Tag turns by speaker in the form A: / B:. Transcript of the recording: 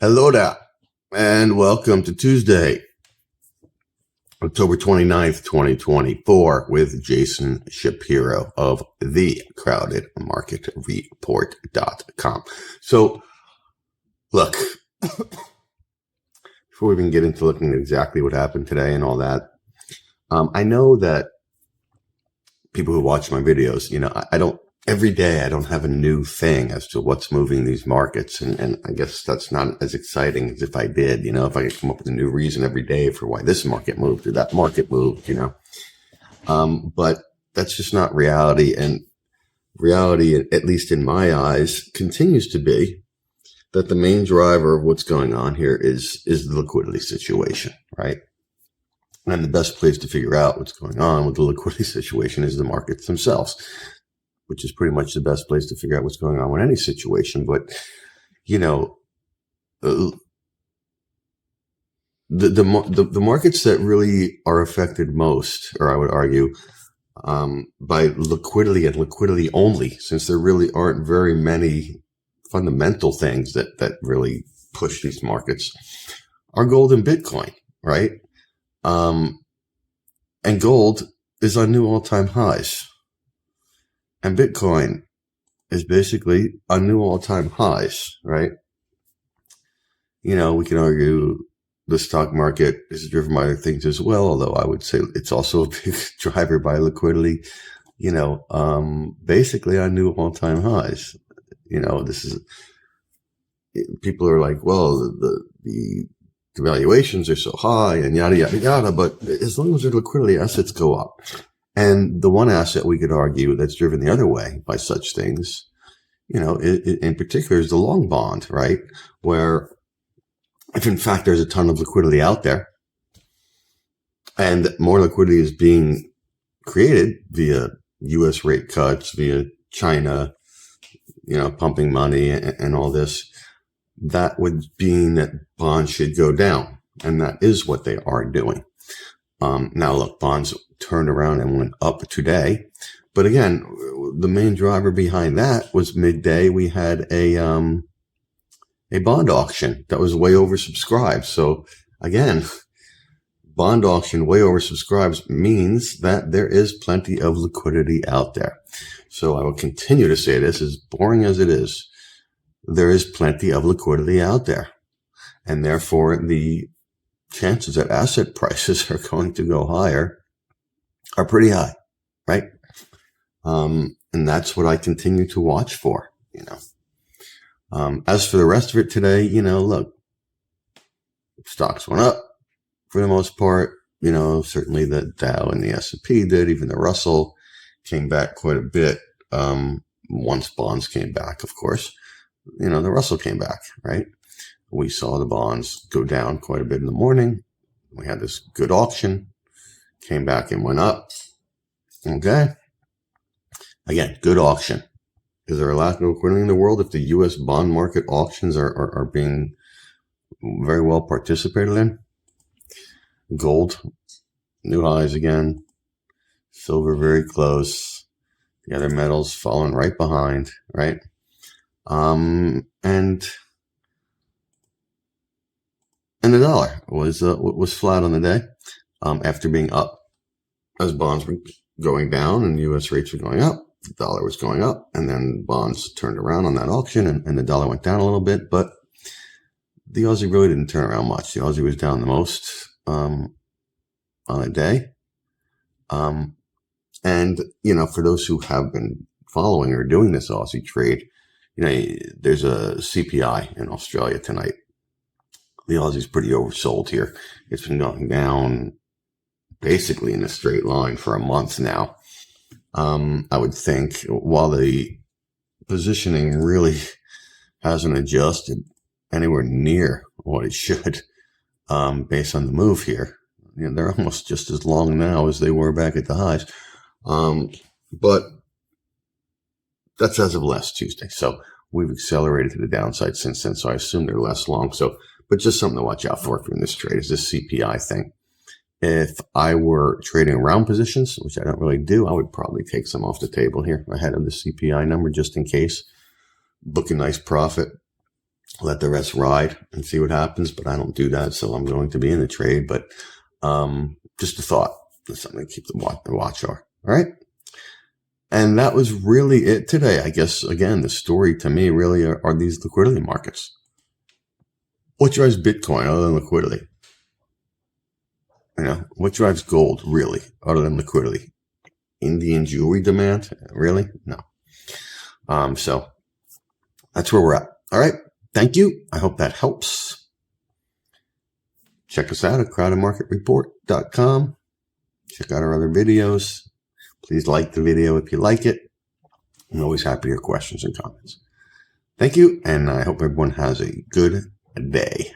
A: Hello there, and welcome to Tuesday, October 29th, 2024, with Jason Shapiro of the Crowded Market Report.com. So, look, before we even get into looking at exactly what happened today and all that, I know that people who watch my videos, every day I don't have a new thing as to what's moving these markets. And I guess that's not as exciting as if I did, if I could come up with a new reason every day for why this market moved or that market moved, but that's just not reality. And reality, at least in my eyes, continues to be that the main driver of what's going on here is the liquidity situation, right? And the best place to figure out what's going on with the liquidity situation is the markets themselves, which is pretty much the best place to figure out what's going on with any situation. But, the markets that really are affected most, or I would argue, by liquidity and liquidity only, since there really aren't very many fundamental things that really push these markets, are gold and Bitcoin, right? And gold is on new all-time highs. And Bitcoin is basically on new all-time highs, right? We can argue the stock market is driven by other things as well, although I would say it's also a big driver by liquidity, basically on new all-time highs. People are like, well, the valuations are so high and yada, yada, yada, but as long as their liquidity assets go up. And the one asset we could argue that's driven the other way by such things, in particular is the long bond, right? Where if in fact there's a ton of liquidity out there and more liquidity is being created via US rate cuts, via China, pumping money and all this, that would mean that bonds should go down. And that is what they are doing. Now look, bonds turned around and went up today. But again, the main driver behind that was midday. We had a bond auction that was way oversubscribed. So again, bond auction way oversubscribed means that there is plenty of liquidity out there. So I will continue to say this, as boring as it is, there is plenty of liquidity out there. And therefore, the chances that asset prices are going to go higher are pretty high, right? And that's what I continue to watch for, As for the rest of it today, look, stocks went up for the most part. Certainly the Dow and the S&P did. Even the Russell came back quite a bit once bonds came back, of course. The Russell came back, right? We saw the bonds go down quite a bit in the morning. We had this good auction, came back and went up. Okay. Again, good auction. Is there a lack of liquidity in the world if the U.S. bond market auctions are being very well participated in? Gold, new highs again. Silver very close. The other metals following right behind, right? And the dollar was flat on the day, after being up as bonds were going down and U.S. rates were going up. The dollar was going up, and then bonds turned around on that auction, and the dollar went down a little bit. But the Aussie really didn't turn around much. The Aussie was down the most on a day. And for those who have been following or doing this Aussie trade, there's a CPI in Australia tonight. The Aussie's pretty oversold here. It's been going down basically in a straight line for a month now. I would think, while the positioning really hasn't adjusted anywhere near what it should, based on the move here. They're almost just as long now as they were back at the highs. But that's as of last Tuesday. So we've accelerated to the downside since then. So I assume they're less long. But just something to watch out for in this trade is this CPI thing. If I were trading around positions, which I don't really do, I would probably take some off the table here ahead of the CPI number just in case. Book a nice profit let the rest ride and see what happens. But I don't do that, so I'm going to be in the trade. But just a thought. That's something to keep the watch on. All right. And that was really it today. I guess, again, the story to me really are these liquidity markets. What drives Bitcoin other than liquidity? What drives gold really other than liquidity? Indian jewelry demand? Really? No. So that's where we're at. All right. Thank you. I hope that helps. Check us out at crowdedmarketreport.com. Check out our other videos. Please like the video if you like it. I'm always happy to hear questions and comments. Thank you, and I hope everyone has a good day.